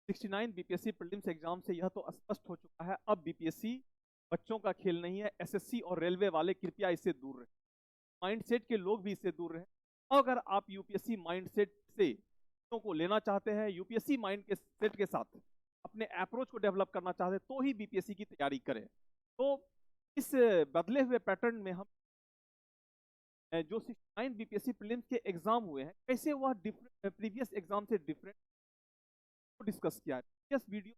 69 BPSC prelims exam से यह तो स्पष्ट हो चुका है, अब बीपीएससी बच्चों का खेल नहीं है। एसएससी और रेलवे वाले कृपया इससे दूर रहे, माइंडसेट के लोग भी इससे दूर रहे। अगर आप यूपीएससी माइंडसेट से बच्चों को लेना चाहते हैं, यूपीएससी माइंड के सेट के साथ अपने अप्रोच को डेवलप करना चाहते हैं, तो ही बीपीएससी की तैयारी करें। तो इस बदले हुए पैटर्न में हम जो 69 बीपीएससी प्रीलिम्स के एग्जाम हुए हैं, कैसे वह प्रीवियस एग्जाम से डिफरेंट को डिस्कस किया है। प्रीवियस वीडियो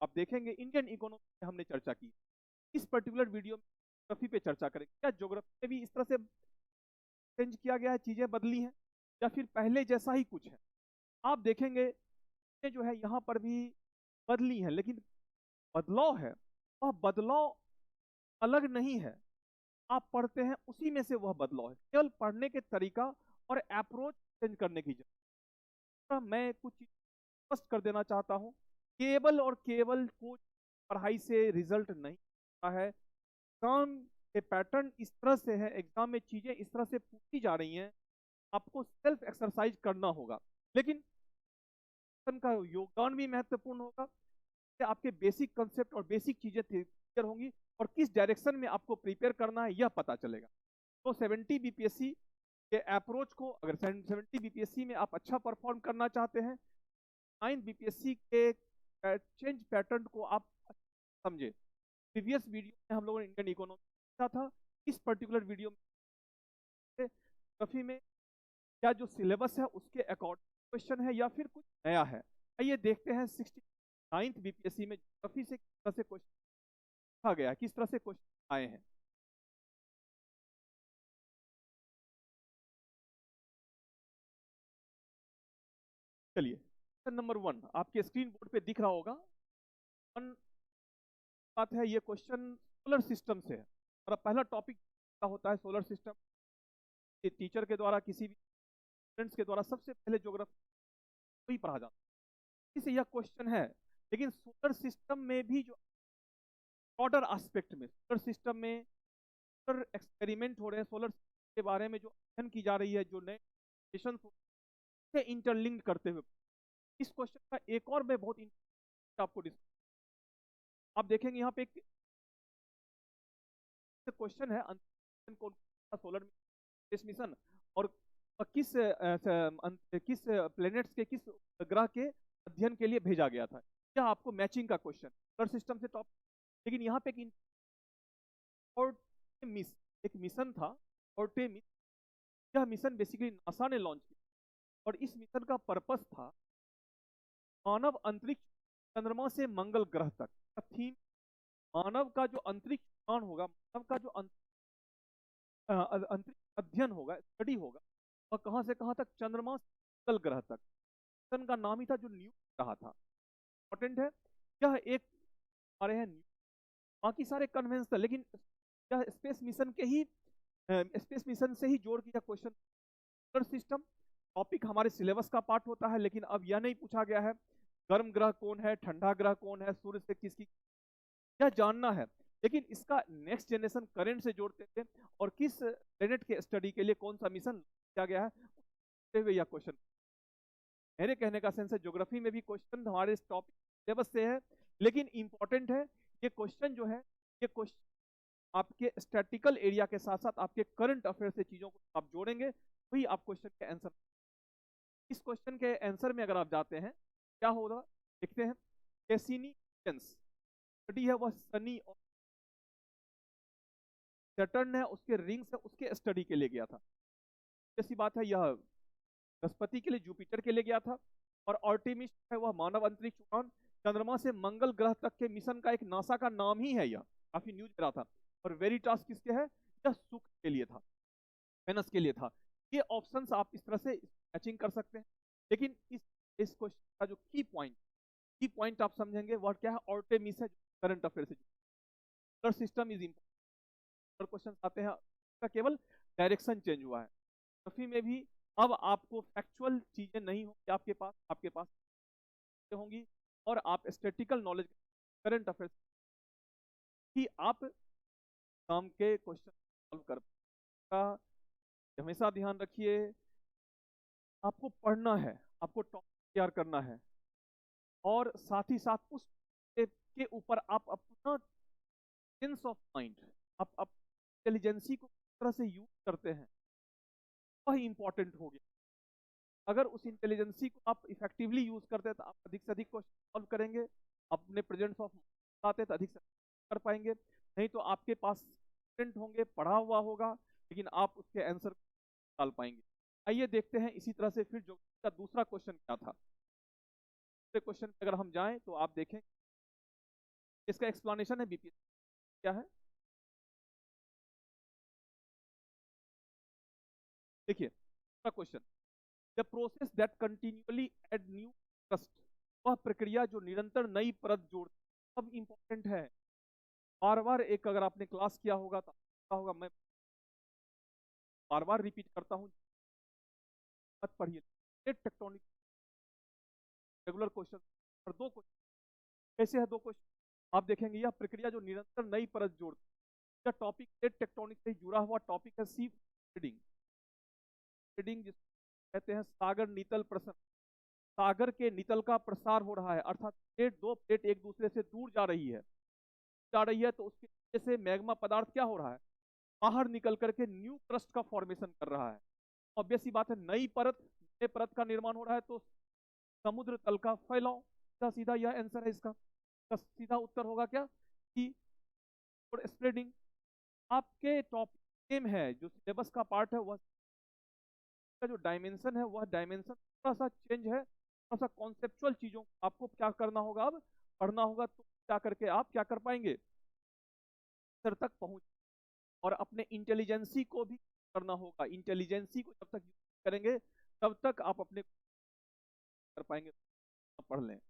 आप देखेंगे, इंडियन इकोनॉमी पे हमने चर्चा की। इस पर्टिकुलर वीडियो में ज्योग्राफी पे चर्चा करेंगे। क्या ज्योग्राफी में भी इस तरह से चेंज किया गया है, चीजें बदली हैं, या फिर पहले जैसा ही कुछ है? आप देखेंगे ये जो है यहाँ पर भी बदली है, लेकिन बदलाव है वह बदलाव अलग नहीं है। आप पढ़ते हैं उसी में से वह बदलाव है, केवल पढ़ने के तरीका और अप्रोच चेंज करने की जरूरत। मैं कुछ स्पष्ट कर देना चाहता हूं, केवल और केवल कोच पढ़ाई से रिजल्ट नहीं होता है। एग्जाम के पैटर्न इस तरह से है, एग्जाम में चीजें इस तरह से पूछी जा रही हैं, आपको सेल्फ एक्सरसाइज करना होगा। लेकिन का योगदान भी महत्वपूर्ण होगा, आपके बेसिक कंसेप्ट और बेसिक चीजें क्लियर होंगी, और किस डायरेक्शन में आपको प्रिपेयर करना है यह पता चलेगा। तो 70 बीपीएससी के अप्रोच को, अगर 70 बीपीएससी में आप अच्छा परफॉर्म करना चाहते हैं, 9 बीपीएससी के चेंज पैटर्न को आप समझे। प्रीवियस वीडियो में हम लोगों ने इंडियन इकोनॉमी था, इस पर्टिकुलर वीडियो में काफी में क्या जो सिलेबस है उसके अकॉर्डिंग क्वेश्चन है या फिर कुछ नया है। आइए देखते हैं 69th बीपीएससी में ज्योग्राफी से किस तरह से क्वेश्चन पूछा गया है, किस तरह से क्वेश्चन आए हैं। चलिए, क्वेश्चन नंबर 1 आपके स्क्रीन बोर्ड पे दिख रहा होगा। बात है, ये क्वेश्चन सोलर सिस्टम से है, और पहला टॉपिक होता है सोलर सिस्टम। टीचर के द्वारा, किसी भी स्टूडेंट्स के द्वारा सबसे पहले ज्योग्राफी वही पढ़ा जाता है, इसे यह क्वेश्चन है। लेकिन सोलर सिस्टम में भी जो ब्रॉडर एस्पेक्ट में, सोलर सिस्टम में सोलर एक्सपेरिमेंट हो रहे हैं, सोलर के बारे में जो अध्ययन की जा रही है, जो नए मिशन से इंटरलिंक्ड करते हुए, इस क्वेश्चन का एक और मैं बहुत आपको आप देखेंगे यहाँ पे एक क्वेश्चन है, कौन सोलर स्पेस मिशन, और किस किस प्लेनेट्स के, किस ग्रह के अध्ययन के लिए भेजा गया था। यह आपको मैचिंग का क्वेश्चन सोलर सिस्टम से टॉप। लेकिन यहाँ पे एक मिशन था, ऑर्टेमिस। यह मिशन बेसिकली नासा ने लॉन्च किया, और इस मिशन का पर्पस था मानव अंतरिक्ष चंद्रमा से मंगल ग्रह तक। थीम मानव का जो अंतरिक्ष उड़ान होगा, मानव का जो अंतरिक्ष अध्ययन होगा, स्टडी होगा, वह कहां से कहां तक, चंद्रमा से मंगल ग्रह तक। मिशन का नाम ही था जो न्यू रहा था। इंपॉर्टेंट है, यह एक हमारे हैं, बाकी सारे कन्वेंशनल, लेकिन यह स्पेस मिशन के ही स्पेस मिशन से ही जोड़ किया क्वेश्चन। सोलर सिस्टम टॉपिक हमारे सिलेबस का पार्ट होता है, लेकिन अब यह नहीं पूछा गया है गर्म ग्रह कौन है, ठंडा ग्रह कौन है, सूर्य से किसकी, यह जानना है। लेकिन इसका नेक्स्ट जनरेशन करंट से जोड़ते थे, और किस प्लेनेट के स्टडी के लिए कौन सा मिशन किया गया है, यह क्वेश्चन। मेरे कहने का सेंस है, ज्योग्राफी में भी क्वेश्चन हमारे टॉपिक सिलेबस से है, लेकिन इंपॉर्टेंट है ये क्वेश्चन जो है, ये क्वेश्चन आपके स्टैटिकल एरिया के साथ साथ आपके करंट अफेयर से चीजों को आप जोड़ेंगे, वही आप क्वेश्चन के आंसर। इस क्वेश्चन के आंसर में अगर आप जाते हैं, क्या होगा देखते हैं। कैसिनी स्टडी है, वह सनी और सैटर्न है, उसके रिंग्स है, उसके स्टडी के लिए गया था। ऐसी बात है, यह बृहस्पति के लिए, जुपिटर के लिए गया था। और आर्टेमिस है वह मानव अंतरिक्ष उड़ान, चंद्रमा से मंगल ग्रह तक के मिशन का एक नासा का नाम ही है, यह काफी न्यूज में रहा था। और वेरिटास किसके है, यह शुक्र के लिए था, वेनस के लिए था। ये ऑप्शंस आप इस तरह से मैचिंग कर सकते हैं। लेकिन इस क्वेश्चन का जो की पॉइंट आप समझेंगे वह क्या है, आर्टेमिस है, करंट अफेयर से। Solar system is important. Question आते हैं, इसका केवल डायरेक्शन चेंज हुआ है। ज्योग्राफी में भी अब आपको फैक्चुअल चीजें नहीं होंगी आपके पास होंगी, और आप स्टैटिकल नॉलेज, करंट अफेयर्स कि आप काम के क्वेश्चन सॉल्व कर पाएगा। हमेशा ध्यान रखिए, आपको पढ़ना है, आपको टॉपिक तैयार करना है, और साथ ही साथ उस के ऊपर आप अपना सेंस ऑफ माइंड, आप इंटेलिजेंसी को किस तरह से यूज करते हैं, वह इंपॉर्टेंट हो गया। अगर उस इंटेलिजेंसी को आप इफेक्टिवली यूज करते हैं तो आप अधिक से अधिक क्वेश्चन सॉल्व करेंगे, अपने प्रेजेंस ऑफ आते तो अधिक से अधिक कर पाएंगे। नहीं तो आपके पास स्टूडेंट होंगे, पढ़ा हुआ होगा, लेकिन आप उसके आंसर निकाल पाएंगे। आइए देखते हैं इसी तरह से फिर जो का दूसरा क्वेश्चन क्या था। दूसरे क्वेश्चन पे अगर हम जाएं तो आप देखें इसका एक्सप्लेनेशन है बीपीएससी क्या है। देखिए question, the process that continuously add new trust, वह प्रक्रिया जो निरंतर नई परत जोड़ती है। अब इंपॉर्टेंट है, बार बार एक अगर आपने क्लास किया होगा तो पता होगा, मैं बार बार रिपीट करता हूं, मत पढ़िए। टेक्टोनिक रेगुलर क्वेश्चन और दो क्वेश्चन कैसे है, दो क्वेश्चन आप देखेंगे। यह प्रक्रिया जो निरंतर नई परत जोड़ती है, टॉपिक प्लेट टेक्टोनिक से जुड़ा हुआ टॉपिक है सी ट्रेडिंग। ट्रेडिंग जिसको कहते हैं सागर नितल प्रसरण, सागर के नितल का प्रसार हो रहा है, अर्थात दो प्लेट एक दूसरे से दूर जा रही है तो उसकी वजह से मैग्मा पदार्थ क्या हो रहा है, बाहर निकल करके न्यू क्रस्ट का फॉर्मेशन कर रहा है। ऑब्वियस सी बात है, नई परत का निर्माण हो रहा है तो समुद्र तल का फैलाव, सीधा सीधा यह आंसर है इसका। सीधा उत्तर होगा क्या कि स्प्रेडिंग। आपके टॉपिक सेम है, जो सिलेबस का पार्ट है, वह का जो डायमेंशन है वह डायमेंशन थोड़ा सा चेंज है, थोड़ा सा कॉन्सेप्चुअल चीजों को आपको क्या करना होगा, अब पढ़ना होगा, तो क्या करके आप क्या कर पाएंगे, सर तक पहुंच। और अपने इंटेलिजेंसी को भी करना होगा, इंटेलिजेंसी को जब तक यूज करेंगे तब तक आप अपने कर पाएंगे। पढ़ लें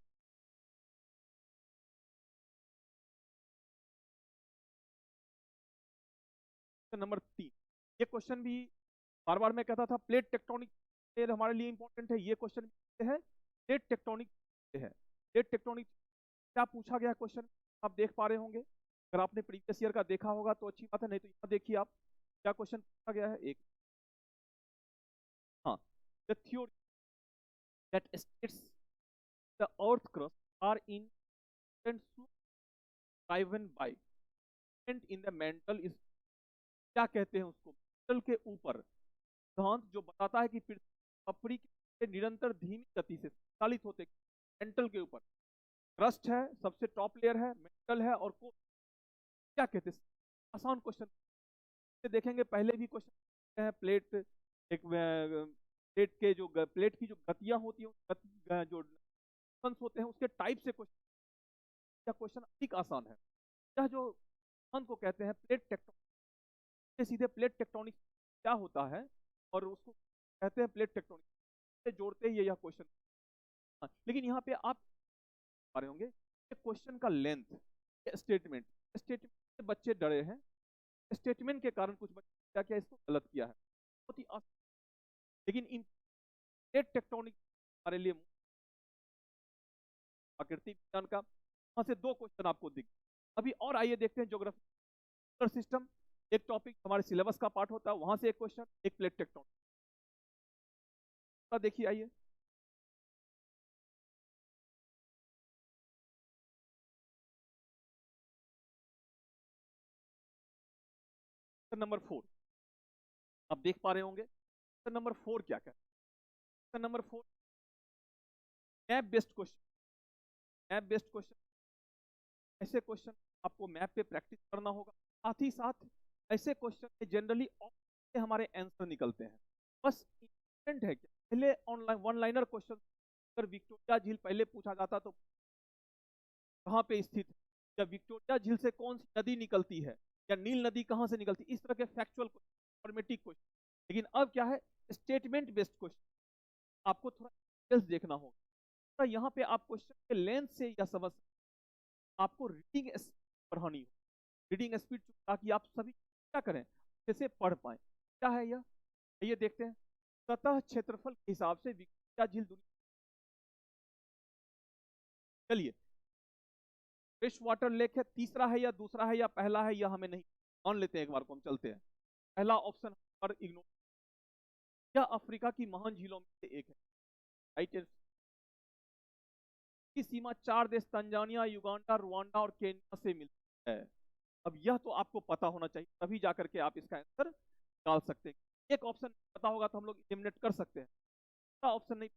नंबर 3, ये क्वेश्चन भी बार बार मैं कहता था प्लेट टेक्टोनिक हमारे लिए इंपॉर्टेंट है। ये क्वेश्चन है प्लेट टेक्टोनिक है। प्लेट टेक्टोनिक क्या पूछा गया क्वेश्चन आप देख पा रहे होंगे, अगर आपने प्रीवियस ईयर का देखा होगा तो अच्छी बात है, नहीं तो यहाँ देखिए आप क्या क्वेश्चन पूछा गया है। एक, हाँ, the theory that states the earth crust are in driven by in the mantle is, क्या कहते हैं उसको, मेंटल के ऊपर सिद्धांत जो बताता है कि पृथ्वी पपड़ी के निरंतर धीमी गति से चालित होते, मेंटल के ऊपर क्रस्ट है, सबसे टॉप लेयर है, मेंटल है, और को क्या कहते हैं। आसान क्वेश्चन देखेंगे, पहले भी क्वेश्चन है प्लेट, एक प्लेट के जो प्लेट की जो गतियां होती हैं, जो होते हैं उसके टाइप से क्वेश्चन, क्या क्वेश्चन अधिक आसान है। यह जो हम को कहते हैं प्लेट टेक्टोनिक, सीधे प्लेट टेक्टोनिक क्या होता है और उसको कहते हैं प्लेट टेक्टोनिक से जोड़ते ही यह क्वेश्चन। लेकिन यहाँ पे आप पा रहे होंगे क्वेश्चन का लेंथ, स्टेटमेंट स्टेटमेंट से बच्चे डरे हैं, स्टेटमेंट के कारण कुछ बच्चे क्या क्या इसको गलत किया है, बहुत ही आसान। लेकिन इन प्लेट टेक्टोनिक हमारे लिए प्राकृतिक विज्ञान का, वहां से दो क्वेश्चन आपको दिख। अभी और आइए देखते हैं ज्योग्राफी सिस्टम, एक टॉपिक हमारे सिलेबस का पार्ट होता है, वहां से एक क्वेश्चन, एक प्लेट टेक्टोनिक। देखिए आइए, नंबर 4 आप देख पा रहे होंगे। नंबर 4 क्या कहता है, number 4 map based question. Map based question, ऐसे क्वेश्चन आपको मैप पे प्रैक्टिस करना होगा, साथ ही साथ ऐसे क्वेश्चन जनरली से हमारे आंसर निकलते हैं। बस इंपॉर्टेंट है कि पहले ऑनलाइन वन लाइनर क्वेश्चन, अगर विक्टोरिया झील पहले पूछा जाता तो कहाँ पे स्थित है, या विक्टोरिया झील से कौन सी नदी निकलती है, या नील नदी कहाँ से निकलती है, इस तरह के फैक्चुअल फॉर्मेटिव क्वेश्चन। लेकिन अब क्या है, स्टेटमेंट बेस्ड क्वेश्चन, आपको थोड़ा डिटेल्स देखना होगा। तो यहाँ पे आप क्वेश्चन के लेंथ से या समझ, आपको रीडिंग बढ़ानी हो, रीडिंग स्पीड, ताकि आप सभी क्या करें, जैसे पढ़ पाए। क्या है यह, ये देखते हैं। सतह क्षेत्रफल के हिसाब से विक्टोरिया झील दुनिया, चलिए फ्रेश वाटर लेक है, तीसरा है या दूसरा है या पहला है, यह हमें नहीं, मान लेते हैं एक बार को, हम चलते हैं। पहला ऑप्शन पर इग्नोर, यह अफ्रीका की महान झीलों में से एक है, राइट। की सीमा 4 देश तंजानिया, युगांडा, रुवांडा और केन्या से मिलती है। अब यह तो आपको पता होना चाहिए, तभी जाकर के आप इसका आंसर डाल सकते हैं। एक ऑप्शन पता होगा तो हम लोग एलिमिनेट कर सकते हैं, ऑप्शन नहीं।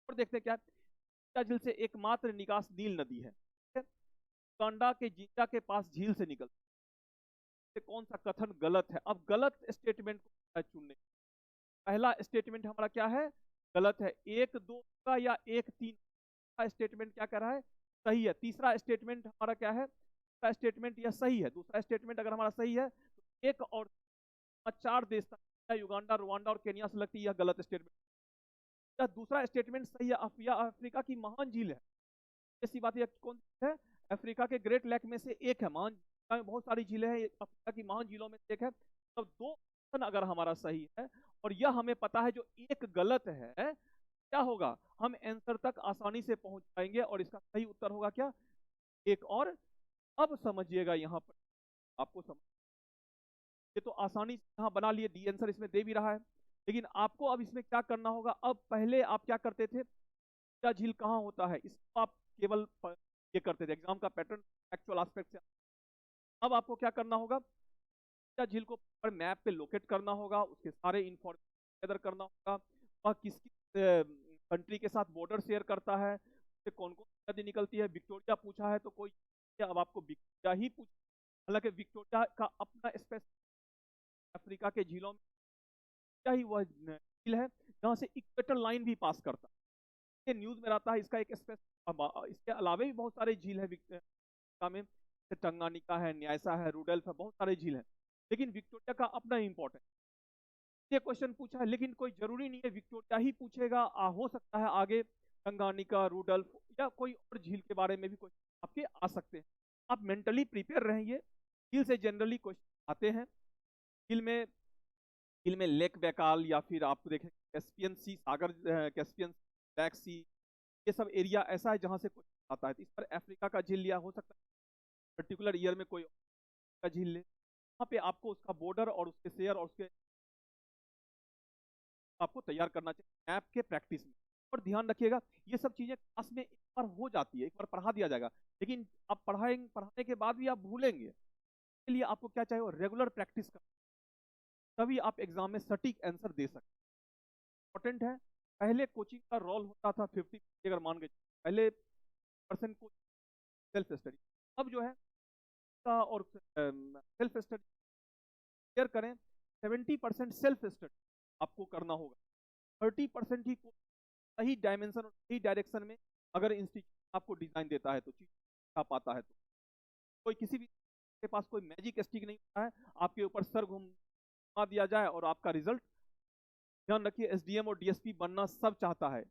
और देखते हैं क्या झील से एकमात्र निकास नील नदी है। युगांडा के जिंजा के पास झील से निकलती है। कौन सा कथन गलत है? अब गलत स्टेटमेंट को चुनने। पहला स्टेटमेंट हमारा क्या है? गलत है। 1 2 का या 1 3 का स्टेटमेंट क्या कर रहा है? सही है। तीसरा स्टेटमेंट हमारा क्या है? दूसरा स्टेटमेंट यह सही है। दूसरा स्टेटमेंट अगर हमारा सही है तो 1 और 4 देश तक युगांडा, रुवांडा और केन्या से लगती है, यह गलत स्टेटमेंट। या दूसरा स्टेटमेंट सही है, अफ्रीका की महान झील है। ऐसी बात है, कौन सी है? अफ्रीका के ग्रेट लेक में से एक है। महान में बहुत सारी झीलें हैं, अफ्रीका की महान झीलों में से एक है। तो 2 ऑप्शन अगर हमारा सही है और यह हमें पता है जो एक गलत है, क्या होगा? हम आंसर तक आसानी से पहुंच पाएंगे और इसका सही उत्तर होगा क्या? 1 और। अब समझिएगा, यहां पर आपको समझ, ये तो आसानी से यहां बना लिए, डी आंसर इसमें दे भी रहा है, लेकिन आपको अब इसमें क्या करना होगा? अब पहले आप क्या करते थे, क्या झील कहां होता है, इसको आप केवल ये करते थे, एग्जाम का पैटर्न एक्चुअल एस्पेक्ट से। अब आपको क्या करना होगा? क्या झील को पर मैप पे लोकेट करना होगा, उसके सारे इंफॉर्मेशन गैदर करना होगा, और किसकी कंट्री के साथ बॉर्डर शेयर करता है, कौन कौन सी नदी निकलती है। विक्टोरिया पूछा है तो कोई, अब आपको विक्टोरिया ही पूछ, हालांकि विक्टोरिया का अपना स्पेस अफ्रीका के झीलों में क्या ही वह झील है जहां से इक्वेटर लाइन भी पास करता है, ये न्यूज में रहता है। इसका एक स्पेस, इसके अलावा भी बहुत सारे झील है विक्टोरिया में, टंगानिका है, न्यासा है, रूडेल्फ है, बहुत सारे झील हैं, लेकिन विक्टोरिया का अपना इंपॉर्टेंट ये क्वेश्चन पूछा है। लेकिन कोई जरूरी नहीं है विक्टोरिया ही पूछेगा, हो सकता है आगे टंगानिका, रूडल्फ या कोई और झील के बारे में भी क्वेश्चन आपके आ सकते हैं। आप मेंटली प्रिपेयर रहिए, झील से जनरली क्वेश्चन आते हैं। झील में लेक बैकाल या फिर आप देखें कैस्पियन सी, सागर कैस्पियन ब्लैक सी, ये सब एरिया ऐसा है जहां से क्वेश्चन आता है। तो इस पर अफ्रीका का झील लिया, हो सकता है पर्टिकुलर ईयर में कोई का झील ले, वहां पे आपको उसका बॉर्डर और उसके शेयर और उसके आपको तैयार करना चाहिए मैप के प्रैक्टिस में। और ध्यान रखिएगा, ये सब चीजें क्लास में एक बार हो जाती है, एक बार पढ़ा दिया जाएगा, लेकिन आप पढ़ाने के बाद भी आप भूलेंगे। इसके लिए आपको क्या चाहिए? रेगुलर प्रैक्टिस कर, तभी आप एग्जाम में सटीक आंसर दे सकते। इंपॉर्टेंट है। पहले कोचिंग का रोल होता था 50, अगर मान गए पहले परसेंट को सेल्फ स्टडी, अब जो है और सेल्फ स्टडी शेयर करें, 70% सेल्फ स्टडी आपको करना होगा, 30% ही सही डायमेंशन और सही डायरेक्शन में अगर इंस्टीट्यूट आपको डिजाइन देता है तो चीज आ पाता है। तो कोई किसी भी के पास कोई मैजिक स्टिक नहीं होता है, आपके ऊपर सर घुमा दिया जाए और आपका रिजल्ट। ध्यान रखिए, एसडीएम और डीएसपी बनना सब चाहता है,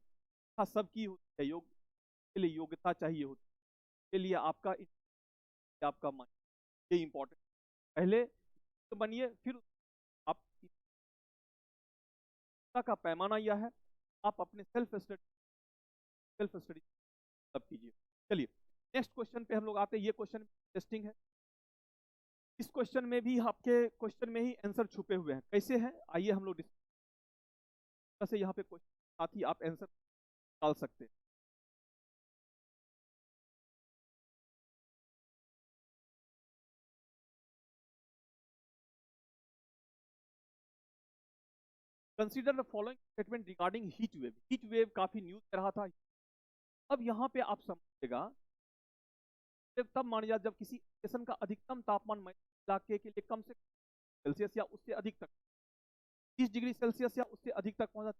सबकी होती है, योग के लिए योग्यता चाहिए होती है, के लिए आपका मन, ये इंपॉर्टेंट। पहले तो बनिए, फिर आप का पैमाना यह है, आप अपने सेल्फ स्टडी तब कीजिए। चलिए नेक्स्ट क्वेश्चन पे हम लोग आते हैं। ये क्वेश्चन इंटरेस्टिंग है, इस क्वेश्चन में भी आपके क्वेश्चन में ही आंसर छुपे हुए हैं। कैसे हैं आइए हम लोग से यहाँ पे क्वेश्चन साथ ही आप आंसर डाल सकते हैं। Consider the following statement regarding heat wave. Heat wave काफी न्यूज में रहा था। अब यहाँ पे आप समझिएगा, तब मान लिया जब किसी स्टेशन का अधिकतम तापमान इलाके के लिए कम से सेल्सियस या उससे अधिक तक 30 डिग्री सेल्सियस या उससे अधिक तक पहुंचा।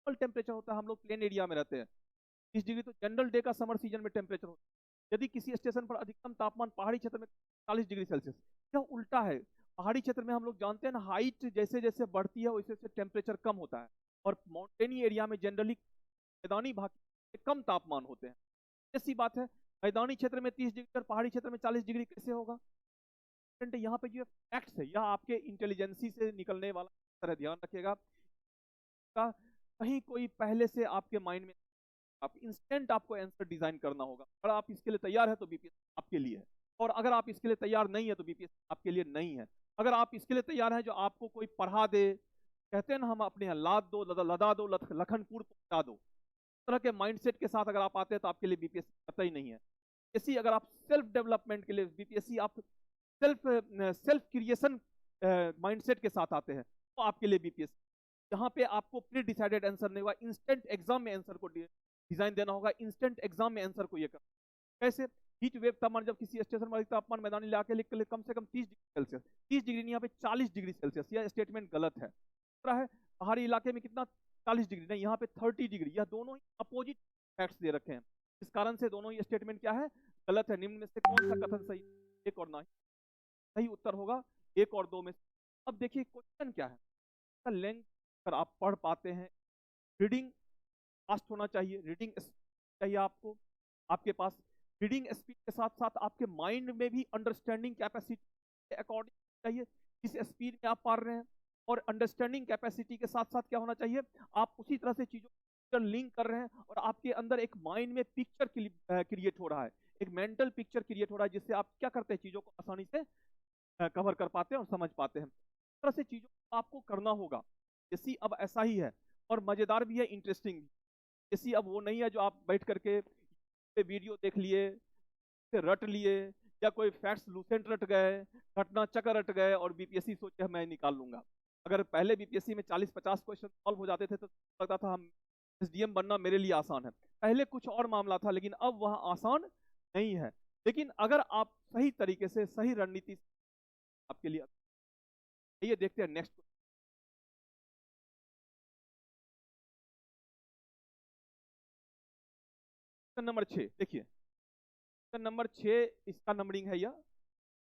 टेम्परेचर होता है, हम लोग प्लेन एरिया में रहते हैं, 30 डिग्री तो जनरल डे का समर सीजन में टेम्परेचर होता है। यदि किसी स्टेशन पर अधिकतम तापमान पहाड़ी क्षेत्र में 40 डिग्री सेल्सियस, यह उल्टा है। पहाड़ी क्षेत्र में हम लोग जानते हैं ना, हाइट जैसे जैसे बढ़ती है वैसे वैसे टेम्परेचर कम होता है, और माउंटेनी एरिया में जनरली मैदानी भाग में कम तापमान होते हैं। ऐसी बात है, मैदानी क्षेत्र में 30 डिग्री और पहाड़ी क्षेत्र में 40 डिग्री कैसे होगा? यहाँ पे जो फैक्ट्स है, यह आपके इंटेलिजेंसी से निकलने वाला तरह, ध्यान रखिएगा। कहीं कोई पहले से आपके माइंड में, आप इंस्टेंट आपको आंसर डिजाइन करना होगा। अगर आप इसके लिए तैयार है तो बीपीएस आपके लिए है, और अगर आप इसके लिए तैयार नहीं है तो बीपीएस आपके लिए नहीं है। अगर आप इसके लिए तैयार है जो आपको कोई पढ़ा दे, कहते हैं ना हम अपने यहाँ लाद दो लदा दो लखनपुर पहुंचा दो, तरह के माइंडसेट के साथ अगर आप आते हैं तो आपके लिए बीपीएससी पता ही नहीं है। बीपीएससी अगर आप सेल्फ डेवलपमेंट के लिए, बीपीएससी आप सेल्फ सेल्फ क्रिएशन माइंडसेट के साथ आते हैं तो आपके लिए बीपीएससी, जहाँ पे आपको प्री डिसाइडेड आंसर नहीं होगा, इंस्टेंट एग्जाम में आंसर को डिजाइन देना होगा, इंस्टेंट एग्जाम में आंसर को ये करना। कैसे? हीट वेव तापमान, जब किसी स्टेशन वाले तापमान मैदानी इलाके लिए कम से कम 30 डिग्री सेल्सियस, 30 डिग्री नहीं, यहाँ पे 40 डिग्री सेल्सियस, यह स्टेटमेंट गलत है। दूसरा है पहाड़ी इलाके में कितना, 40 डिग्री नहीं, यहाँ पे 30 डिग्री, यह दोनों ही अपोजिट फैक्ट्स दे रखे हैं। इस कारण से दोनों ही स्टेटमेंट क्या है, गलत है। निम्न में से कौन सा कथन सही? एक और नहीं, सही उत्तर होगा एक और दो में। अब देखिए क्वेश्चन क्या है, लेंथ अगर आप पढ़ पाते हैं, रीडिंग फास्ट होना चाहिए, रीडिंग चाहिए आपको, आपके पास रीडिंग स्पीड के साथ साथ आपके माइंड में भी अंडरस्टैंडिंग कैपेसिटी के अकॉर्डिंग चाहिए जिस स्पीड में आप पढ़ रहे हैं। और अंडरस्टैंडिंग कैपेसिटी के साथ साथ क्या होना चाहिए, आप उसी तरह से चीजों लिंक कर रहे हैं और आपके अंदर एक माइंड में पिक्चर क्रिएट हो रहा है, एक मेंटल पिक्चर क्रिएट हो रहा है, जिससे आप क्या करते हैं, चीजों को आसानी से कवर कर पाते हैं और समझ पाते हैं। इस तरह से चीजों को आपको करना होगा। जैसी अब ऐसा ही है और मजेदार भी है, इंटरेस्टिंग भी। जैसी अब वो नहीं है जो आप बैठ करके वीडियो देख लिए, रट लिए, या कोई फैक्ट्स लूसेंट रट गए, घटना चक्र रट गए और बीपीएससी सोचे मैं निकाल लूंगा। अगर पहले बीपीएससी में 40-50 क्वेश्चन सॉल्व हो जाते थे तो लगता था हम एसडीएम बनना मेरे लिए आसान है। पहले कुछ और मामला था, लेकिन अब वह आसान नहीं है। लेकिन अगर आप सही तरीके से, सही रणनीति आपके लिए, ये देखते हैं नेक्स्ट क्वेश्चन नंबर 6। देखिए क्वेश्चन नंबर 6, इसका नंबरिंग है, यह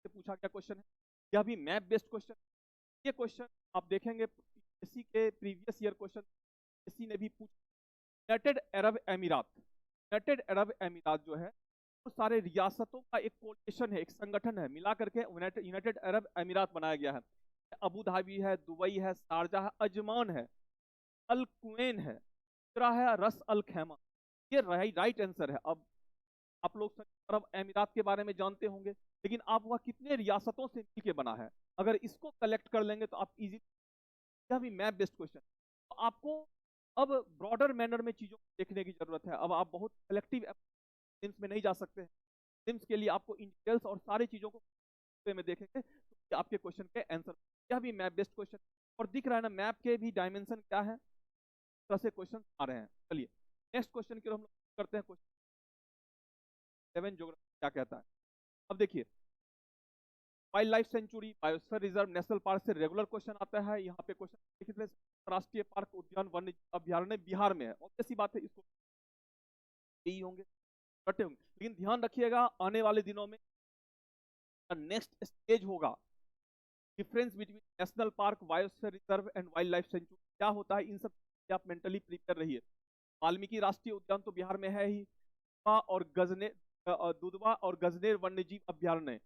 पूछा गया क्वेश्चन है, यह भी मैप बेस्ड क्वेश्चन। ये क्वेश्चन आप देखेंगे इसी के प्रीवियस ईयर क्वेश्चन इसी ने भी पूछा। यूनाइटेड अरब अमीरात, यूनाइटेड अरब अमीरात जो है वो सारे रियासतों का एक कोलिशन है, एक संगठन है, मिला करके यूनाइटेड अरब अमीरात बनाया गया है। अबू धाबी है, दुबई है, शारजा है, अजमान है, अल कुवैन है, दूसरा है रस अल खैमा। ये राइट आंसर है। अब आप लोग अरब अमीरात के बारे में जानते होंगे, लेकिन आप वह कितने रियासतों से मिलकर बना है, अगर इसको कलेक्ट कर लेंगे तो आप इजी, यह भी मैप बेस्ड क्वेश्चन। तो आपको अब ब्रॉडर मैनर में चीजों को देखने की जरूरत है। अब आप बहुत सेलेक्टिव सिम्स में नहीं जा सकते हैं। सिम्स के लिए आपको इन डिटेल्स और सारी चीजों को में देखेंगे तो आपके क्वेश्चन के आंसर। यह भी मैप बेस्ड क्वेश्चन और दिख रहा है ना, मैप के भी डायमेंशन क्या है, तरह से क्वेश्चन आ रहे हैं। चलिए नेक्स्ट क्वेश्चन की हम लोग करते हैं। क्वेश्चन 7 ज्योग्राफी क्या कहता है। अब देखिए wild life sanctuary, biosphere reserve, national park से रेगुलर क्वेश्चन आता है। यहाँ पे क्वेश्चन राष्ट्रीय पार्क, उद्यान, वन्य अभ्यारण्य बिहार में है, ऑब्वियस सी बात है, इसको यही होंगे, रटे होंगे। लेकिन ध्यान रखिएगा आने वाले दिनों में नेक्स्ट स्टेज होगा difference between national park, biosphere reserve and wild life sanctuary क्या होता है, इन सब आप मेंटली प्रिपेयर रहिए। वाल्मीकि राष्ट्रीय उद्यान तो बिहार में है ही, और दुधवा और गजनेर वन्यजीव अभ्यारण्य,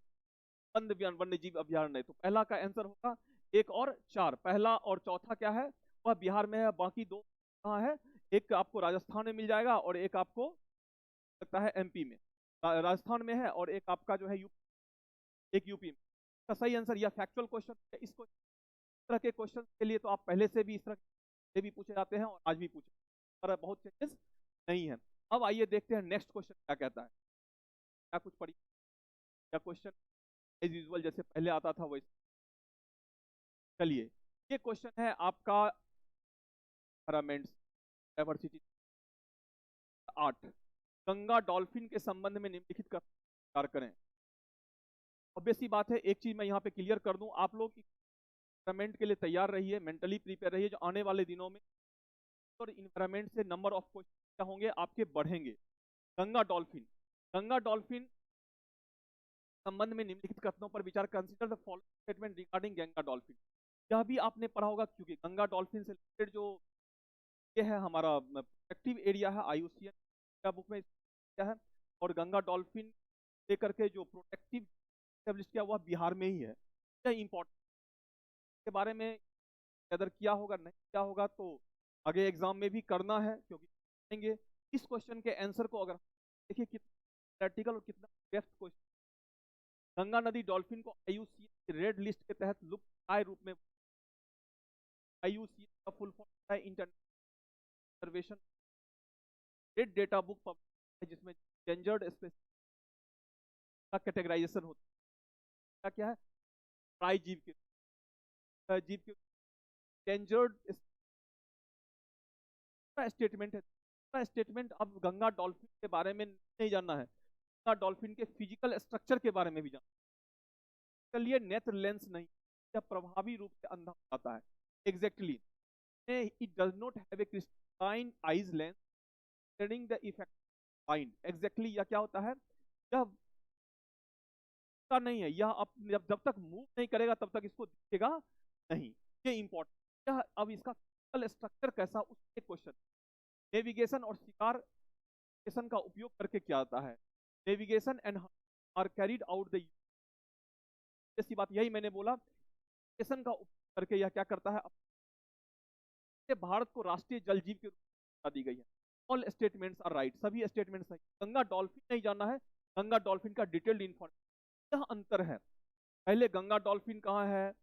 वन्यजीव अभ्यारण्य। तो पहला का आंसर होगा 1 और 4। पहला और चौथा क्या है, वह बिहार में है, बाकी 2 कहाँ है, एक आपको राजस्थान में मिल जाएगा और एक आपको लगता है एमपी में, राजस्थान में है, और एक आपका जो है एक यूपी में। इसका सही आंसर, यह फैक्चुअल क्वेश्चन है। इस तरह के क्वेश्चन के लिए तो आप पहले से भी इस तरह से भी पूछे जाते हैं और आज भी पूछे, पर बहुत चेंजेस नहीं है। अब आइए देखते हैं नेक्स्ट क्वेश्चन क्या कहता है। क्या कुछ पढ़ी, क्या क्वेश्चन एज यूजुअल जैसे पहले आता था वैसे। चलिए ये क्वेश्चन है आपका एनवायरमेंट्स डाइवर्सिटी 8, गंगा डॉल्फिन के संबंध में निम्नलिखित का विचार करें। ऑब्वियस सी बात है, एक चीज मैं यहाँ पे क्लियर कर दूं, आप लोग इन्वायरमेंट के लिए तैयार रहिए, मेंटली प्रिपेयर रहिए। जो आने वाले दिनों में और इन्वायरमेंट से नंबर ऑफ क्वेश्चन क्या होंगे आपके बढ़ेंगे। गंगा डॉल्फिन, गंगा डॉल्फिन संबंध में निम्नलिखित कथनों पर विचार, consider the following statement regarding Ganga dolphin. यह भी आपने पढ़ा होगा, क्योंकि गंगा डॉल्फिन से रिलेटेड जो ये है हमारा प्रोटेक्टिव एरिया है, आईयूसीएन का बुक में क्या है, और गंगा डॉल्फिन लेकर के जो प्रोटेक्टिव एस्टेब्लिश किया हुआ बिहार में ही है। यह इंपॉर्टेंट के बारे में अगर किया होगा नहीं किया होगा तो आगे एग्जाम में भी करना है, क्योंकि इस क्वेश्चन के आंसर को अगर देखिए कितना प्रैक्टिकल और कितना डेप्थ क्वेश्चन। गंगा नदी डॉल्फिन को आईयूसीएन रेड लिस्ट के तहत लुप्त प्राय रूप में, आईयूसीएन का फुल फॉर्म है international conservation red data book है जिसमें एंडेंजर्ड स्पीशीज का कैटेगराइजेशन होता है। क्या है? प्राय जीव के एंडेंजर्ड स्टेटमेंट है। स्टेटमेंट अब गंगा डॉल्फिन के बारे में नहीं जानना है, गंगा डॉल्फिन के फिजिकल स्ट्रक्चर के बारे में भी जानना है। चलिए नेत्र लेंस नहीं, यह प्रभावी रूप से अंधा हो जाता है। Exactly it does not have a crystalline eyes lens shedding the effect mind. Exactly यह क्या होता है? यह का नहीं है, यह जब तक मूव नहीं करेगा तब तक इसको दिखेगा नहीं। ये इंपॉर्टेंट। यह अब इसका स्ट्रक्चर कैसा, उसके क्वेश्चन। नेविगेशन और शिकार का उपयोग करके क्या आता है? Navigation and are carried out the, जैसी बात यही मैंने बोला, नेविगेशन का उपयोग करके यह क्या करता है? भारत को राष्ट्रीय जल जीव के रूप में दी गई है। ऑल स्टेटमेंट्स आर राइट, सभी स्टेटमेंट सही। गंगा डॉल्फिन नहीं जाना है, गंगा डॉल्फिन का डिटेल्ड इंफॉर्मेशन। यह अंतर है। पहले गंगा डॉल्फिन कहाँ है?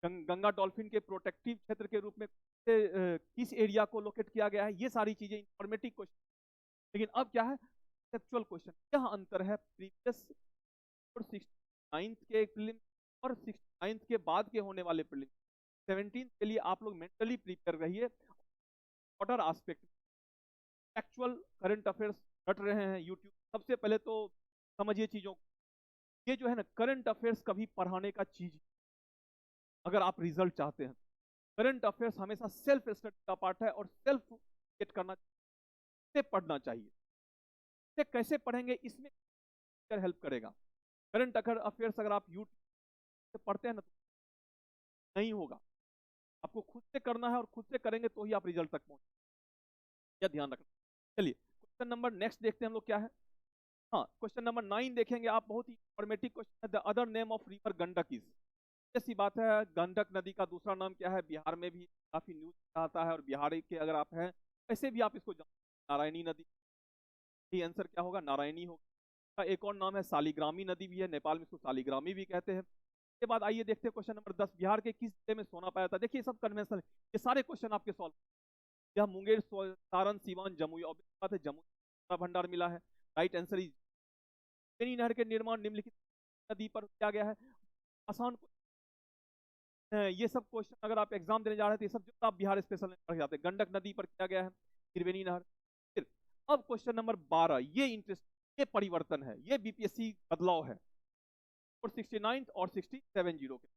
गंगा डॉल्फिन के प्रोटेक्टिव क्षेत्र के रूप में किस एरिया को लोकेट किया गया है, ये सारी चीजें इंफॉर्मेटिव क्वेश्चन। लेकिन अब क्या है? Conceptual question. यह अंतर है प्रीवियस और 69th के प्रीलिम और 69th के बाद के होने वाले प्रीलिम। 17th के लिए आप लोग मेंटली प्रिपेयर रहिए। Water aspect, actual current affairs घट रहे हैं यूट्यूब। सबसे पहले तो समझिए चीजों को, ये जो है ना करंट अफेयर्स कभी पढ़ाने का चीज, अगर आप रिजल्ट चाहते हैं, करंट अफेयर्स हमेशा सेल्फ स्टडी का पार्ट है और सेल्फ गेट करना से पढ़ना चाहिए। से कैसे पढ़ेंगे इसमें हेल्प करेगा। करंट अफेयर्स अगर आप यूट्यूब से पढ़ते हैं ना तो नहीं होगा, आपको खुद से करना है और खुद से करेंगे तो ही आप रिजल्ट तक पहुंचे, यह ध्यान रखना। चलिए क्वेश्चन नंबर नेक्स्ट देखते हैं हम लोग क्या है। हाँ, क्वेश्चन नंबर 9 देखेंगे आप, बहुत ही इंफॉर्मेटिव क्वेश्चन है। The other name of river Gandak is, ऐसी बात है गंडक नदी का दूसरा नाम क्या है? बिहार में भी काफी न्यूज आता है और बिहार के अगर आप हैं ऐसे भी आप इसको नारायणी नदी। ये आंसर क्या होगा? नारायणी होगा। एक और नाम है सालिग्रामी नदी भी है, नेपाल में इसको सालिग्रामी भी कहते हैं। इसके बाद आइए देखते हैं क्वेश्चन नंबर 10, बिहार के किस जिले में सोना पाया था? देखिए सब कन्वेंशनल, ये सारे क्वेश्चन आपके सॉल्व। यह मुंगेर, सारण, सीवान, जमुई। और बात है जमुई का भंडार मिला है। राइट आंसर इज त्रिवेणी नहर के निर्माण निम्नलिखित नदी पर किया गया है। आसान ये सब क्वेश्चन अगर आप एग्जाम देने जा रहे थे, ये सब जो आप बिहार स्पेशल में पढ़ जाते हैं। गंडक नदी पर किया गया है त्रिवेणी नहर। फिर अब क्वेश्चन नंबर 12, ये इंटरेस्ट, ये परिवर्तन है, ये बीपीएससी बदलाव है और 69 और 67 के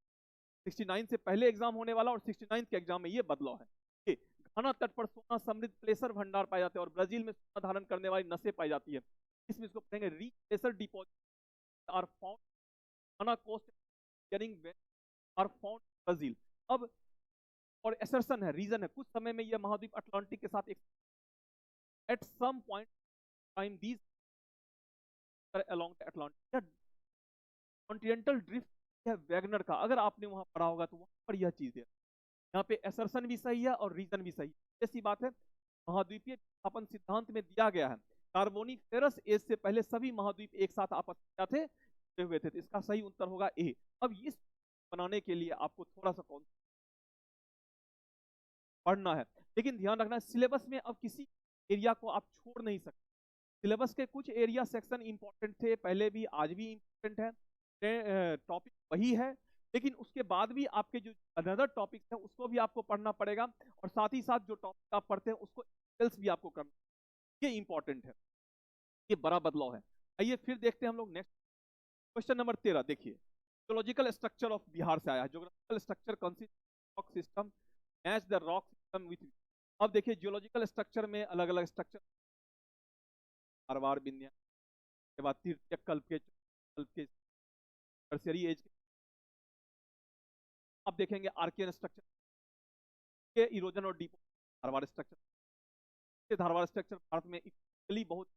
69 से पहले एग्जाम होने वाला और 69 के एग्जाम में ये बदलाव है। घाना तट पर सोना समृद्ध प्लेसर भंडार पाए जाते हैं और ब्राजील में सोना धारण करने वाली नसें पाई जाती है। इसमें इसको पढ़ेंगे, rich placer deposit are found Ghana coast are found Brazil. अब और एसर्शन है, रीजन है, कुछ समय में यह महाद्वीप अटलांटिक के साथ एक at some point time these along the Atlantic continental drift है वैगनर का। अगर आपने वहां पढ़ा होगा तो वहां पर यह चीज है। यहाँ पे एसर्शन भी सही है और रीजन भी सही है। ऐसी बात है महाद्वीपीय विस्थापन सिद्धांत में दिया गया है कार्बोनिफेरस एज से पहले सभी महाद्वीप एक साथ आपस में थे हुए थे। तो इसका सही उत्तर होगा ए। अब इस बनाने के लिए आपको थोड़ा सा कौन पढ़ना है, लेकिन ध्यान रखना सिलेबस में अब किसी एरिया को आप छोड़ नहीं सकते। सिलेबस के कुछ एरिया सेक्शन इंपॉर्टेंट थे पहले भी, आज भी इंपॉर्टेंट है, टॉपिक वही है, लेकिन उसके बाद भी आपके जो अनदर टॉपिक है उसको भी आपको पढ़ना पड़ेगा और साथ ही साथ जो टॉपिक आप पढ़ते हैं उसको डिटेल्स भी आपको करना, ये इंपॉर्टेंट है। ये बड़ा बदलाव है। आइए फिर देखते हैं हम लोग नेक्स्ट क्वेश्चन नंबर 13। देखिए जियोलॉजिकल स्ट्रक्चर ऑफ बिहार से आया है। Geographical structure consist rock system match the rock system with. अब देखिए जियोलॉजिकल स्ट्रक्चर में अलग अलग स्ट्रक्चर, मारवाड़, विंध्या के बाद तृतीयक कल्प के टर्शियरी एज के। अब देखेंगे आर्कियन स्ट्रक्चर के इरोजन और depot. Dharwad structure, Dharwad structure Bharat में इकली बहुत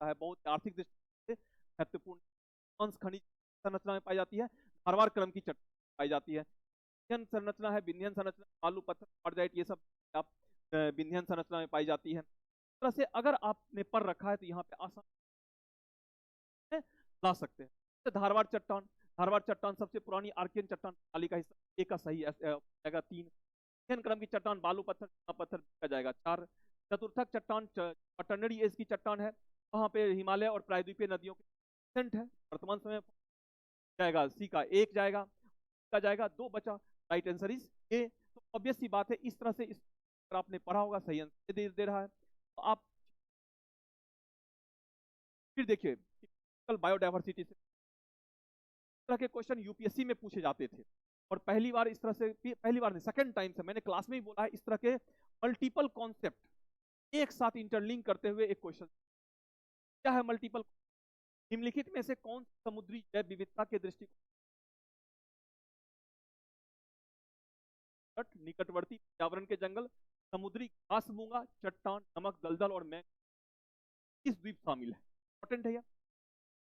है, बहुत आर्थिक दृष्टि से महत्वपूर्ण खनिज संरचना में पाई जाती है। धारवाड़ क्रम की चट्टान पाई जाती है। विंध्यन संरचना है, विंध्यन संरचना बालू पत्थर क्वार्टजाइट, ये सब आप विंध्यन संरचना में पाई जाती है। इस तरह से अगर आपने पढ़ रखा है तो यहाँ पे आसान ला सकते हैं। तो धारवाड़ चट्टान सबसे पुरानी आर्कियन चट्टान प्रणाली का हिस्सा, एक का सही जाएगा 3। क्रम की चट्टान बालू पत्थर का जाएगा 4। चतुर्थक चट्टान क्वाटरनरी एज की चट्टान है, वहां पे हिमालय और प्रायद्वीपीय नदियों के सेंट है। वर्तमान समय जाएगा सी का एक जाएगा, का जाएगा दो बचा, राइट आंसर इज ए। तो ऑब्वियस सी बात है, इस तरह से इस आपने पढ़ा होगा, सही आंसर दे रहा है। तो आप फिर देखिए कल बायोडायवर्सिटी से तरह के क्वेश्चन यूपीएससी में पूछे जाते थे, और पहली बार इस तरह से, पहली बार नहीं सेकंड टाइम से, मैंने क्लास में ही बोला है, इस तरह के मल्टीपल कॉन्सेप्ट एक साथ इंटरलिंक करते हुए एक क्वेश्चन। क्या है मल्टीपल? निम्नलिखित में से कौन समुद्री जैव विविधता के दृष्टिकोण निकटवर्ती पर्यावरण के जंगल, समुद्री घास मूंगा, चट्टान, नमक, दलदल और मैंग किस द्वीप शामिल है? इंपॉर्टेंट है यह।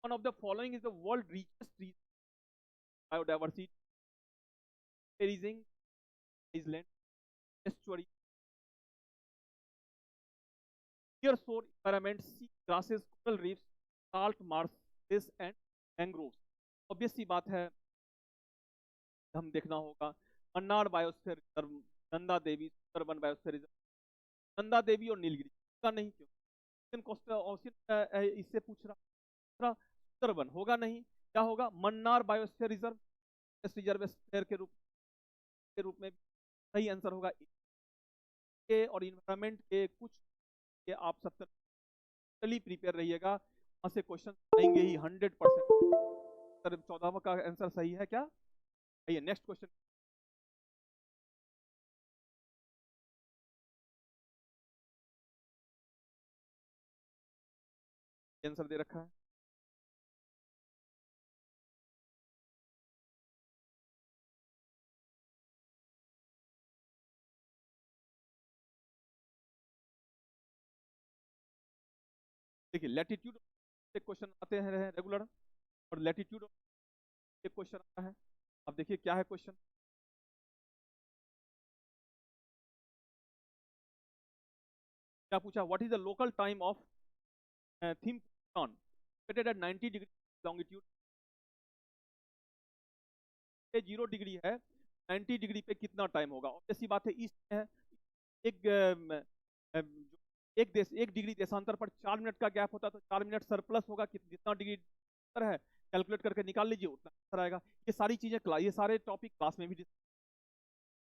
One of the following is the world richest biodiversity, island, estuary, nearshore environment, sea grasses, coral reefs, salt marshes and mangroves। Obvious सी बात है, हम देखना होगा Mannar biosphere reserve, Nanda Devi Sundarban biosphere reserve, Nanda Devi और नीलगिरी का नहीं, क्यों इससे पूछ रहा, सुंदरबन होगा नहीं, क्या होगा? मन्नार बायोस्फीयर रिजर्व, रिजर्व के रूप में सही आंसर होगा ए। और इन्वायरमेंट के कुछ के आप 70 चलिए प्रिपेयर रहिएगा, वहां से क्वेश्चन आएंगे ही 100%। 14वां का आंसर सही है क्या? आइए नेक्स्ट क्वेश्चन। आंसर दे रखा है, देखिए लैटिट्यूड से क्वेश्चन आते हैं रेगुलर, और लैटिट्यूड से क्वेश्चन आता है। अब देखिए क्या है क्वेश्चन। क्या पूछा? What is the local time of theme Pluton located at 90 degree longitude? 0 degree है, 90 डिग्री पे कितना टाइम होगा? ऑब्वियस बात है, ईस्ट है, एक एक देश, 1 डिग्री देशांतर पर 4 मिनट का गैप होता है, तो 4 मिनट सरप्लस होगा, जितना डिग्री है कैलकुलेट करके निकाल लीजिए, उतना आंसर आएगा। ये सारी चीजें ये सारे टॉपिक क्लास में भी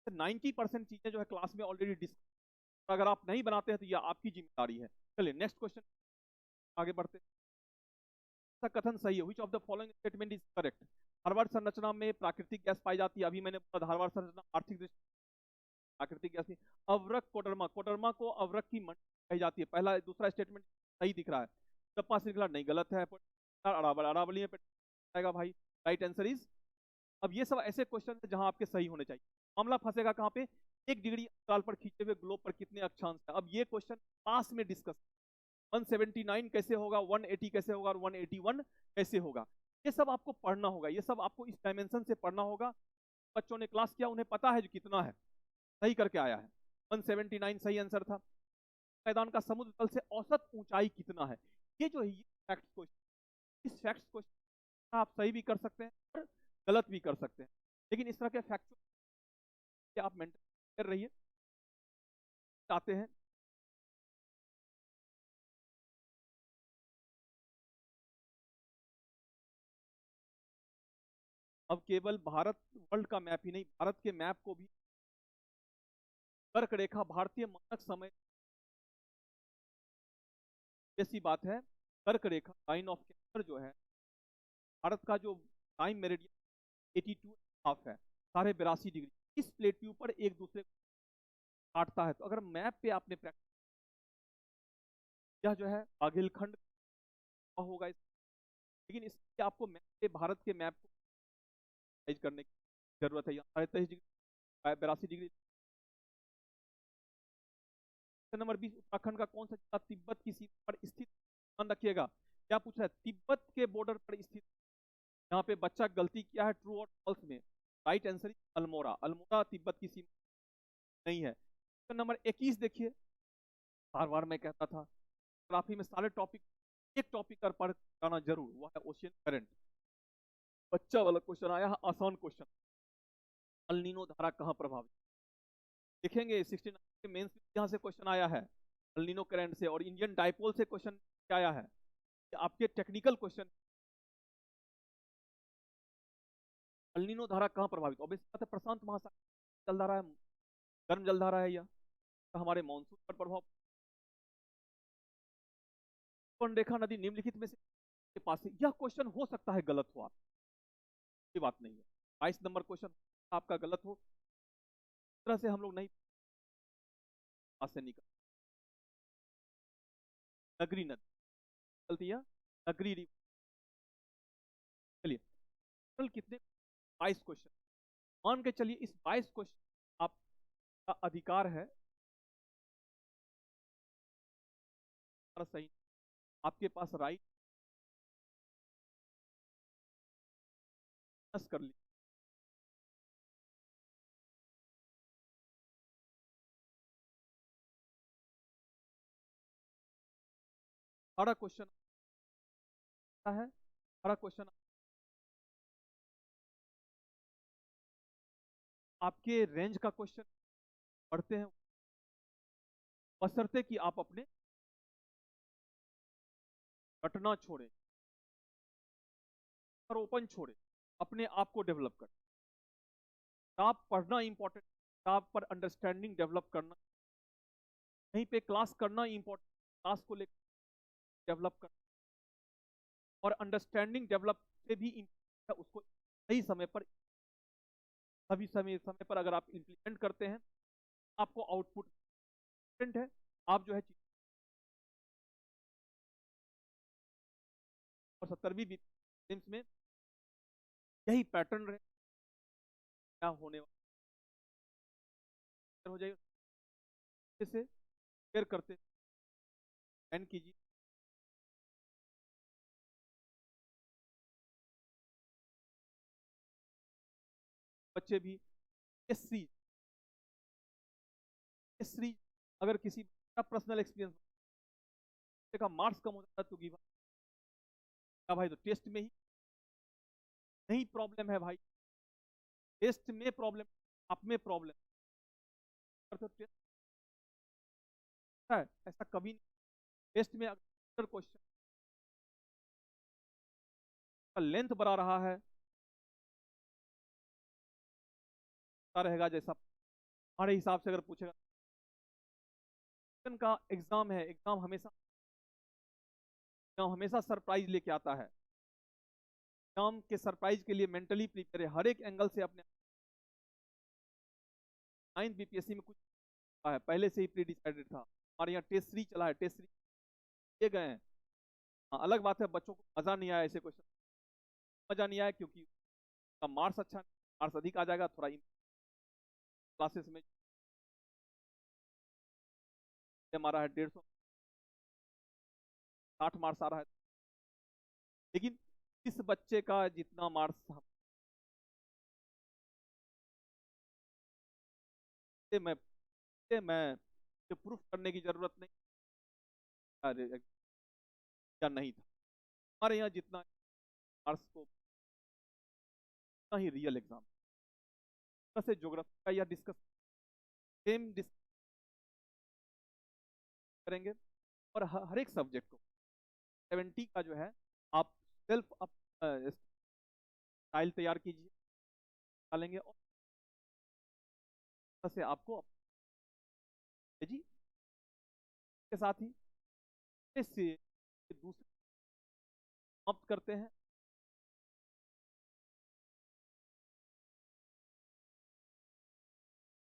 90% चीजें जो है क्लास में ऑलरेडी डिस्कस, अगर आप नहीं बनाते हैं तो यह आपकी जिम्मेदारी है। चलिए नेक्स्ट क्वेश्चन आगे बढ़ते हैं। कथन सही है, which of the following statement is correct? Dharwad संरचना में प्राकृतिक गैस पाई जाती है, अभी मैंने बोला धारवाड़ संरचना आर्थिक दृष्टि प्राकृतिक गैस नहीं। अवरक कोडरमा, कोडरमा को अवरक की मंडी कही जाती है, पहला। दूसरा स्टेटमेंट सही दिख रहा है, टप्पा श्रृंखला नहीं, गलत है। अरावली में आएगा भाई, राइट आंसर इज। अब ये सब ऐसे क्वेश्चन है जहां आपके सही होने चाहिए। मामला फंसेगा कहां पे? 1 डिग्री अंतराल पर खींचे हुए ग्लोब पर कितने अक्षांश है? अब ये क्वेश्चन क्लास में डिस्कस, 179 कैसे होगा, 180 कैसे होगा, और 181 कैसे होगा, ये सब आपको पढ़ना होगा, ये सब आपको इस डायमेंशन से पढ़ना होगा। बच्चों ने क्लास किया, उन्हें पता है जो कितना है, सही करके आया है। 179 सही आंसर था। मैदान का समुद्र तल से औसत ऊंचाई कितना है? ये जो है ये फैक्ट क्वेश्चन, इस फैक्ट क्वेश्चन आप सही भी कर सकते हैं और गलत भी कर सकते हैं, लेकिन इस तरह के फैक्ट आप मेंटेन कर रही है। चाहते हैं अब केवल भारत वर्ल्ड का मैप ही नहीं, भारत के मैप को भी कर्क रेखा भारतीय मानक समय जैसी बात है। कर्क रेखा लाइन ऑफ कैंसर जो है, भारत का जो टाइम मेरिडियन 82.5 है, 82.5 डिग्री, इस प्लेट्यू पर एक दूसरे को काटता है। तो अगर मैप पे आपने प्रैक्टिस, यह जो है बाघेलखंड होगा लेकिन इसके आपको मैप पे भारत के मैप को करने की जरूरत है। 23.5 डिग्री, 82 डिग्री। नंबर 20, उत्तराखंड का कौन सा जिला तिब्बत की सीमा पर स्थित? ध्यान रखिएगा क्या पूछ रहा है, तिब्बत के बॉर्डर पर स्थित। यहाँ पे बच्चा गलती किया है ट्रू और फॉल्स में, राइट आंसर अल्मोड़ा। अल्मोड़ा तिब्बत की सीमा नहीं है। नंबर 21 देखिए, बार बार मैं कहता था ग्राफी में सारे टॉपिक, एक टॉपिक पर पढ़ जाना जरूर, वो है ओशियन करंट। बच्चा वाला क्वेश्चन आया है, आसान क्वेश्चन। अल नीनो धारा कहाँ प्रभावित? देखेंगे 69 के मेंस में यहाँ से क्वेश्चन आया है। एल नीनो करंट से और इंडियन डाइपोल से क्वेश्चन क्या आया है कि आपके टेक्निकल क्वेश्चन एल नीनो धारा कहाँ प्रभावित, ऑब्वियस बात है प्रशांत महासागर जलधारा है, गर्म जलधारा है यह, तो हमारे मानसून पर प्रभाव। रेखा नदी निम्नलिखित में से के पास है, यह क्वेश्चन हो सकता है गलत हो, आप ये बात नहीं है। 22 नंबर क्वेश्चन आपका गलत हो, इस तरह से हम लोग नहीं पास से निकल। नगरी नदी चलती है, नगरी रिवर। चलिए टोटल कितने 22 क्वेश्चन मान के चलिए, इस 22 क्वेश्चन आपका अधिकार है सही, आपके पास राइट कर ली। बड़ा क्वेश्चन है, बड़ा क्वेश्चन आपके रेंज का क्वेश्चन पढ़ते हैं, बशर्ते कि आप अपने रटना छोड़े और ओपन छोड़े, अपने आप को डेवलप कर। किताब पढ़ना इंपॉर्टेंट, किताब पर अंडरस्टैंडिंग डेवलप करना, कहीं पे क्लास करना इंपॉर्टेंट, क्लास को लेकर डेवलप करना, और अंडरस्टैंडिंग डेवलप से भी उसको सही समय पर, सभी समय पर अगर आप इंप्लीमेंट करते हैं आपको आउटपुट है, आप जो है। और 70वीं में यही पैटर्न रहे, क्या होने वाला हो जाएगा, से शेयर करते एंड कीजिए। बच्चे भी इस सीरीज अगर किसी का पर्सनल एक्सपीरियंस का मार्क्स कम हो जाता है तो गिव अप भाई, तो टेस्ट में ही नहीं प्रॉब्लम है भाई, टेस्ट में प्रॉब्लम, आप में प्रॉब्लम तो टेस्ट है ऐसा कभी नहीं। टेस्ट में अगर क्वेश्चन का लेंथ बढ़ा रहा है रहेगा, जैसा हमारे हिसाब से अगर पूछेगा का एग्जाम है, एग्जाम हमेशा सरप्राइज लेके आता है, एग्जाम के सरप्राइज के लिए मेंटली प्रिपेयर है, हर एक एंगल से अपने 9th बीपीएससी में कुछ है पहले से ही प्री डिसाइडेड था। हमारे यहाँ टेस्ट 3 चला है, टेस्ट 3 ये गए हैं। हाँ, अलग बात है बच्चों को मजा नहीं आया ऐसे क्वेश्चन, मजा नहीं आया क्योंकि मार्क्स अच्छा, मार्क्स अधिक आ जाएगा थोड़ा क्लासेस में हमारा है 150 60 मार्क्स आ रहा है, लेकिन इस बच्चे का जितना मार्क्स मैं प्रूफ करने की जरूरत नहीं, अरे या नहीं था हमारे यहाँ जितना मार्क्स को ही रियल एग्जाम से ज्योग्राफी का या डिस्कस सेम करेंगे, और हर एक सब्जेक्ट को 70 का जो है आप सेल्फ स्टाइल तैयार कीजिए, डालेंगे और से आपको जी के साथ ही इससे दूसरे समाप्त करते हैं।